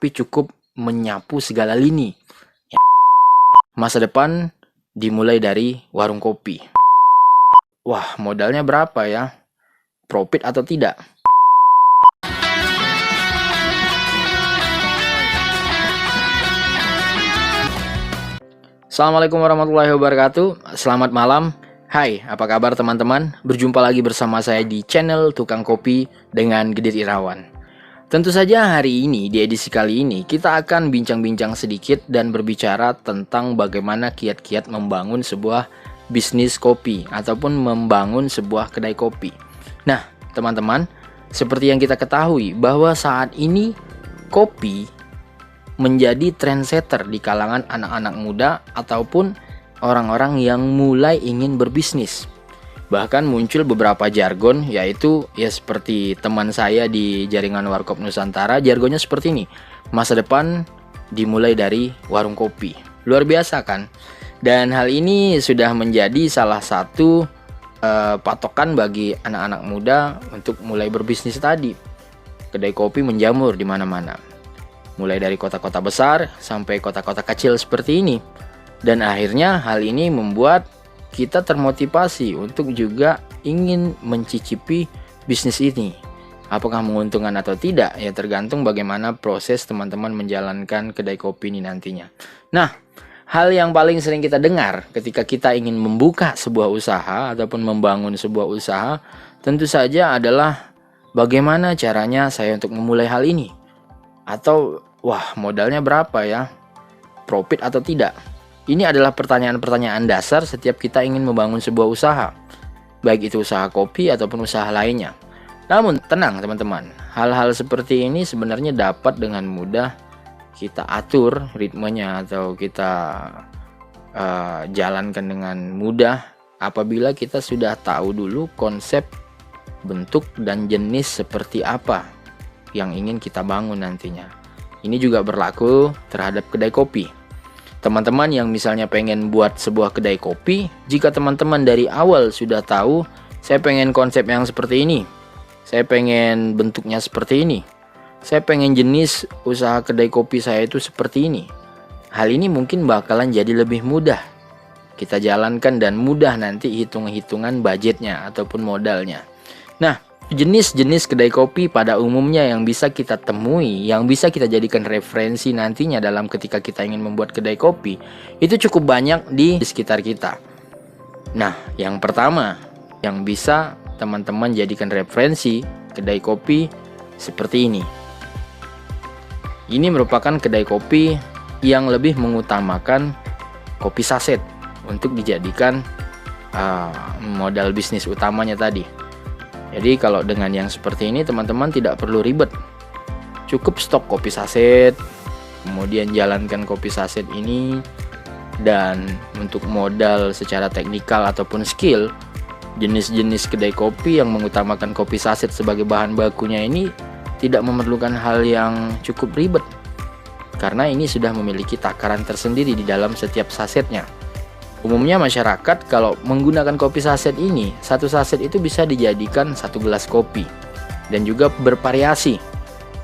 kopi cukup menyapu segala lini. Masa depan dimulai dari warung kopi. Wah, modalnya berapa ya? Profit atau tidak? Assalamualaikum warahmatullahi wabarakatuh. Selamat malam. Hai, apa kabar teman-teman? Berjumpa lagi bersama saya di channel Tukang Kopi dengan Gedir Irawan. Tentu saja hari ini, di edisi kali ini, kita akan bincang-bincang sedikit dan berbicara tentang bagaimana kiat-kiat membangun sebuah bisnis kopi ataupun membangun sebuah kedai kopi. Nah, teman-teman, seperti yang kita ketahui bahwa saat ini kopi menjadi trendsetter di kalangan anak-anak muda ataupun orang-orang yang mulai ingin berbisnis. Bahkan muncul beberapa jargon, yaitu ya seperti teman saya di jaringan Warkop Nusantara, jargonnya seperti ini: masa depan dimulai dari warung kopi. Luar biasa kan? Dan hal ini sudah menjadi salah satu patokan bagi anak-anak muda untuk mulai berbisnis tadi. Kedai kopi menjamur di mana-mana, mulai dari kota-kota besar sampai kota-kota kecil seperti ini. Dan akhirnya hal ini membuat kita termotivasi untuk juga ingin mencicipi bisnis ini. Apakah menguntungkan atau tidak? Ya tergantung bagaimana proses teman-teman menjalankan kedai kopi ini nantinya. Nah, hal yang paling sering kita dengar ketika kita ingin membuka sebuah usaha ataupun membangun sebuah usaha, tentu saja adalah bagaimana caranya saya untuk memulai hal ini. Atau, wah, modalnya berapa ya? Profit atau tidak? Ini adalah pertanyaan-pertanyaan dasar setiap kita ingin membangun sebuah usaha, baik itu usaha kopi ataupun usaha lainnya. Namun tenang teman-teman, hal-hal seperti ini sebenarnya dapat dengan mudah kita atur ritmenya atau kita jalankan dengan mudah apabila kita sudah tahu dulu konsep, bentuk, dan jenis seperti apa yang ingin kita bangun nantinya. Ini juga berlaku terhadap kedai kopi. Teman-teman yang misalnya pengen buat sebuah kedai kopi, jika teman-teman dari awal sudah tahu, saya pengen konsep yang seperti ini, saya pengen bentuknya seperti ini, saya pengen jenis usaha kedai kopi saya itu seperti ini, hal ini mungkin bakalan jadi lebih mudah kita jalankan dan mudah nanti hitung-hitungan budgetnya ataupun modalnya. Nah, jenis-jenis kedai kopi pada umumnya yang bisa kita temui, yang bisa kita jadikan referensi nantinya dalam ketika kita ingin membuat kedai kopi, itu cukup banyak di sekitar kita. Nah, yang pertama yang bisa teman-teman jadikan referensi kedai kopi seperti ini. Ini merupakan kedai kopi yang lebih mengutamakan kopi saset untuk dijadikan modal bisnis utamanya tadi. Jadi kalau dengan yang seperti ini teman-teman tidak perlu ribet. Cukup stok kopi saset, kemudian jalankan kopi saset ini, dan untuk modal secara teknikal ataupun skill, jenis-jenis kedai kopi yang mengutamakan kopi saset sebagai bahan bakunya ini tidak memerlukan hal yang cukup ribet, karena ini sudah memiliki takaran tersendiri di dalam setiap sasetnya. Umumnya masyarakat kalau menggunakan kopi saset ini, satu saset itu bisa dijadikan satu gelas kopi dan juga bervariasi.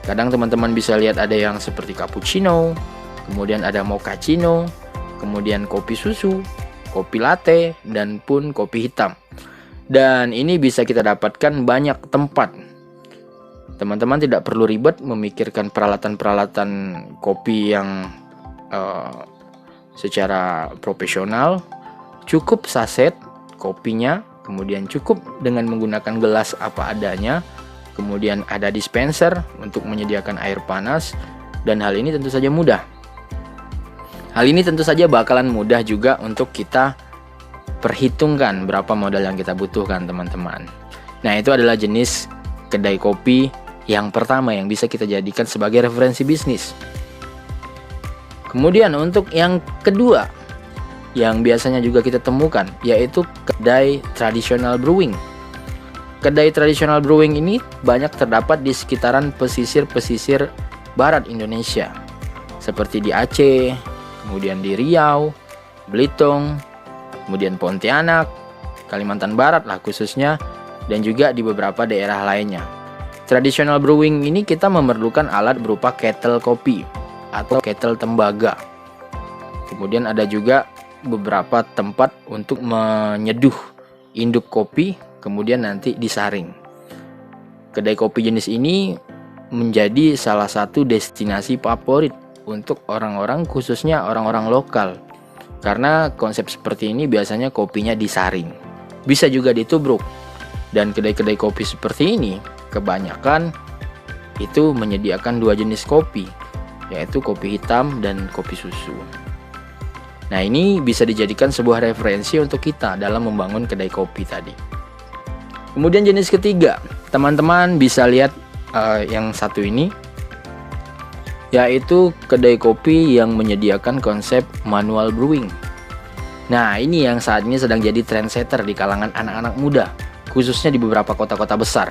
Kadang teman-teman bisa lihat ada yang seperti cappuccino, kemudian ada mochaccino, kemudian kopi susu, kopi latte, dan pun kopi hitam. Dan ini bisa kita dapatkan banyak tempat. Teman-teman tidak perlu ribet memikirkan peralatan-peralatan kopi yang secara profesional. Cukup saset kopinya, kemudian cukup dengan menggunakan gelas apa adanya, kemudian ada dispenser untuk menyediakan air panas, dan hal ini tentu saja mudah. Hal ini tentu saja bakalan mudah juga untuk kita perhitungkan berapa modal yang kita butuhkan teman-teman. Nah, itu adalah jenis kedai kopi yang pertama yang bisa kita jadikan sebagai referensi bisnis. Kemudian untuk yang kedua yang biasanya juga kita temukan, yaitu kedai tradisional brewing. Kedai tradisional brewing ini banyak terdapat di sekitaran pesisir-pesisir barat Indonesia, seperti di Aceh, kemudian di Riau, Belitung, kemudian Pontianak, Kalimantan Barat lah khususnya, dan juga di beberapa daerah lainnya. Traditional brewing ini kita memerlukan alat berupa kettle kopi atau kettle tembaga. Kemudian ada juga beberapa tempat untuk menyeduh induk kopi, kemudian nanti disaring. Kedai kopi jenis ini menjadi salah satu destinasi favorit untuk orang-orang, khususnya orang-orang lokal. Karena konsep seperti ini biasanya kopinya disaring, bisa juga ditubruk. Dan kedai-kedai kopi seperti ini kebanyakan itu menyediakan dua jenis kopi, yaitu kopi hitam dan kopi susu. Nah, ini bisa dijadikan sebuah referensi untuk kita dalam membangun kedai kopi tadi. Kemudian jenis ketiga, teman-teman bisa lihat yang satu ini, yaitu kedai kopi yang menyediakan konsep manual brewing. Nah, ini yang saat ini sedang jadi trendsetter di kalangan anak-anak muda, khususnya di beberapa kota-kota besar.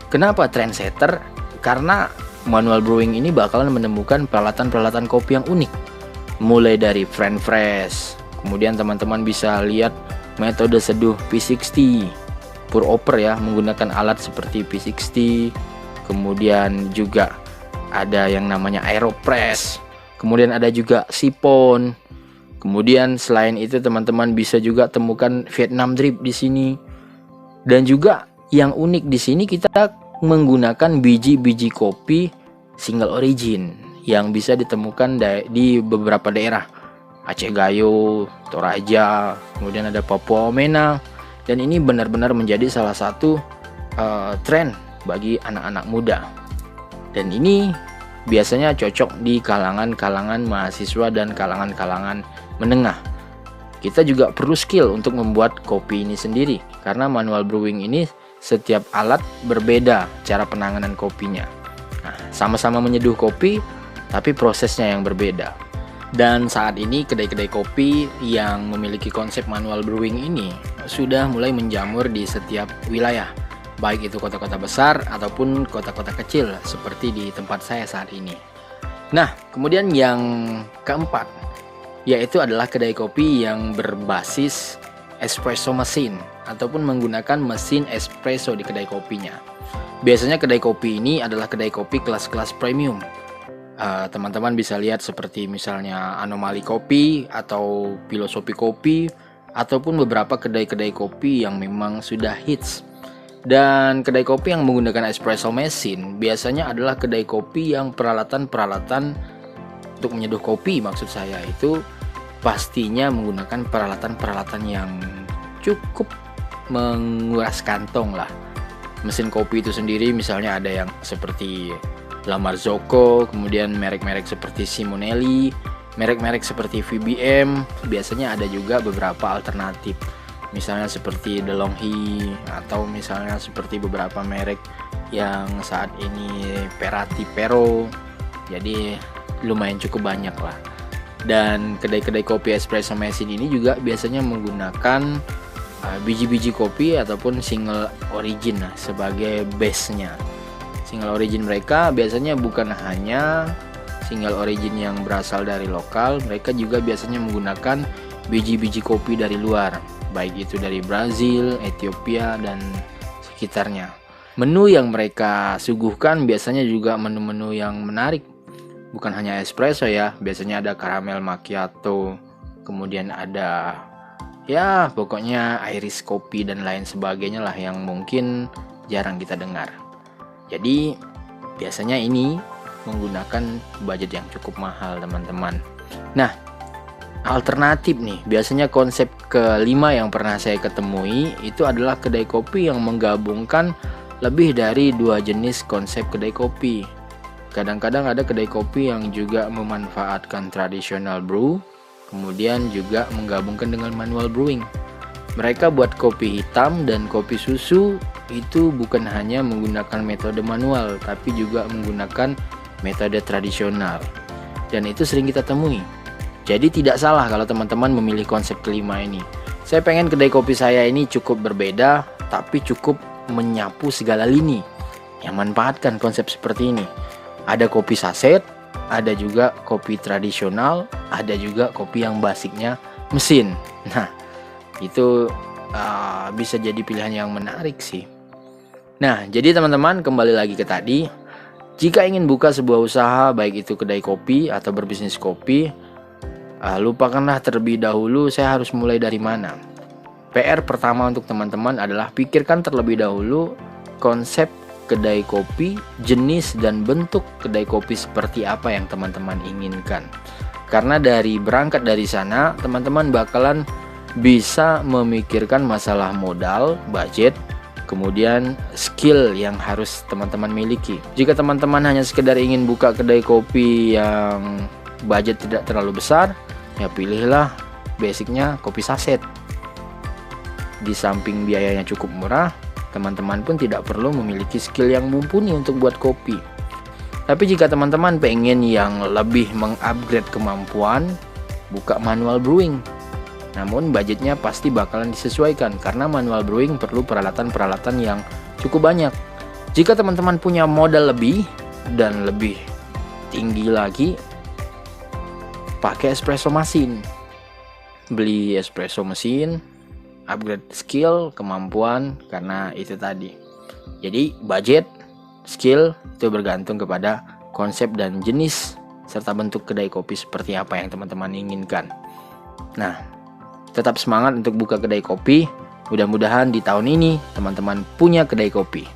Kenapa trendsetter? Karena manual brewing ini bakalan menemukan peralatan-peralatan kopi yang unik. Mulai dari French press, kemudian teman-teman bisa lihat metode seduh P60, pour over ya, menggunakan alat seperti P60. Kemudian juga ada yang namanya aeropress, kemudian ada juga sipon. Kemudian selain itu teman-teman bisa juga temukan Vietnam drip di sini. Dan juga yang unik di sini kita menggunakan biji-biji kopi single origin yang bisa ditemukan di beberapa daerah, Aceh Gayo, Toraja, kemudian ada Papua Omena. Dan ini benar-benar menjadi salah satu tren bagi anak-anak muda. Dan ini biasanya cocok di kalangan-kalangan mahasiswa dan kalangan-kalangan menengah. Kita juga perlu skill untuk membuat kopi ini sendiri, karena manual brewing ini setiap alat berbeda cara penanganan kopinya. Nah, sama-sama menyeduh kopi, tapi prosesnya yang berbeda. Dan saat ini kedai-kedai kopi yang memiliki konsep manual brewing ini sudah mulai menjamur di setiap wilayah, baik itu kota-kota besar ataupun kota-kota kecil seperti di tempat saya saat ini. Nah, kemudian yang keempat, yaitu adalah kedai kopi yang berbasis espresso mesin ataupun menggunakan mesin espresso di kedai kopinya. Biasanya kedai kopi ini adalah kedai kopi kelas-kelas premium. Teman-teman bisa lihat seperti misalnya Anomali Kopi atau Filosofi Kopi, ataupun beberapa kedai-kedai kopi yang memang sudah hits. Dan kedai kopi yang menggunakan espresso mesin biasanya adalah kedai kopi yang peralatan-peralatan untuk menyeduh kopi, maksud saya itu pastinya menggunakan peralatan-peralatan yang cukup menguras kantong lah. Mesin kopi itu sendiri misalnya ada yang seperti La Marzocco, kemudian merek-merek seperti Simonelli, merek-merek seperti VBM, biasanya ada juga beberapa alternatif. Misalnya seperti DeLonghi, atau misalnya seperti beberapa merek yang saat ini Perati Pero. Jadi lumayan cukup banyak lah. Dan kedai-kedai kopi espresso mesin ini juga biasanya menggunakan biji-biji kopi ataupun single origin sebagai base-nya. Single origin mereka biasanya bukan hanya single origin yang berasal dari lokal, mereka juga biasanya menggunakan biji-biji kopi dari luar, baik itu dari Brazil, Ethiopia, dan sekitarnya. Menu yang mereka suguhkan biasanya juga menu-menu yang menarik. Bukan hanya espresso ya, biasanya ada caramel macchiato, kemudian ada ya pokoknya iris kopi dan lain sebagainya lah yang mungkin jarang kita dengar. Jadi biasanya ini menggunakan budget yang cukup mahal teman-teman. Nah, alternatif nih, biasanya konsep kelima yang pernah saya ketemui itu adalah kedai kopi yang menggabungkan lebih dari dua jenis konsep kedai kopi. Kadang-kadang ada kedai kopi yang juga memanfaatkan traditional brew, kemudian juga menggabungkan dengan manual brewing. Mereka buat kopi hitam dan kopi susu itu bukan hanya menggunakan metode manual, tapi juga menggunakan metode tradisional. Dan itu sering kita temui. Jadi tidak salah kalau teman-teman memilih konsep kelima ini. Saya pengen kedai kopi saya ini cukup berbeda, tapi cukup menyapu segala lini yang manfaatkan konsep seperti ini. Ada kopi saset, ada juga kopi tradisional, ada juga kopi yang basicnya mesin. Nah, itu bisa jadi pilihan yang menarik sih. Nah, jadi teman-teman, kembali lagi ke tadi. Jika ingin buka sebuah usaha, baik itu kedai kopi atau berbisnis kopi, lupakanlah terlebih dahulu saya harus mulai dari mana. PR pertama untuk teman-teman adalah pikirkan terlebih dahulu konsep kedai kopi, jenis dan bentuk kedai kopi seperti apa yang teman-teman inginkan. Karena berangkat dari sana, teman-teman bakalan bisa memikirkan masalah modal, budget, kemudian skill yang harus teman-teman miliki. Jika teman-teman hanya sekedar ingin buka kedai kopi yang budget tidak terlalu besar, ya pilihlah basicnya kopi saset. Di samping biayanya cukup murah, teman-teman pun tidak perlu memiliki skill yang mumpuni untuk buat kopi. Tapi jika teman-teman pengen yang lebih mengupgrade kemampuan, buka manual brewing. Namun budgetnya pasti bakalan disesuaikan karena manual brewing perlu peralatan-peralatan yang cukup banyak. Jika teman-teman punya modal lebih dan lebih tinggi lagi, pakai espresso mesin. Beli espresso mesin, upgrade skill, kemampuan, karena itu tadi. Jadi budget, skill itu bergantung kepada konsep dan jenis serta bentuk kedai kopi seperti apa yang teman-teman inginkan. Nah, tetap semangat untuk buka kedai kopi. Mudah-mudahan di tahun ini teman-teman punya kedai kopi.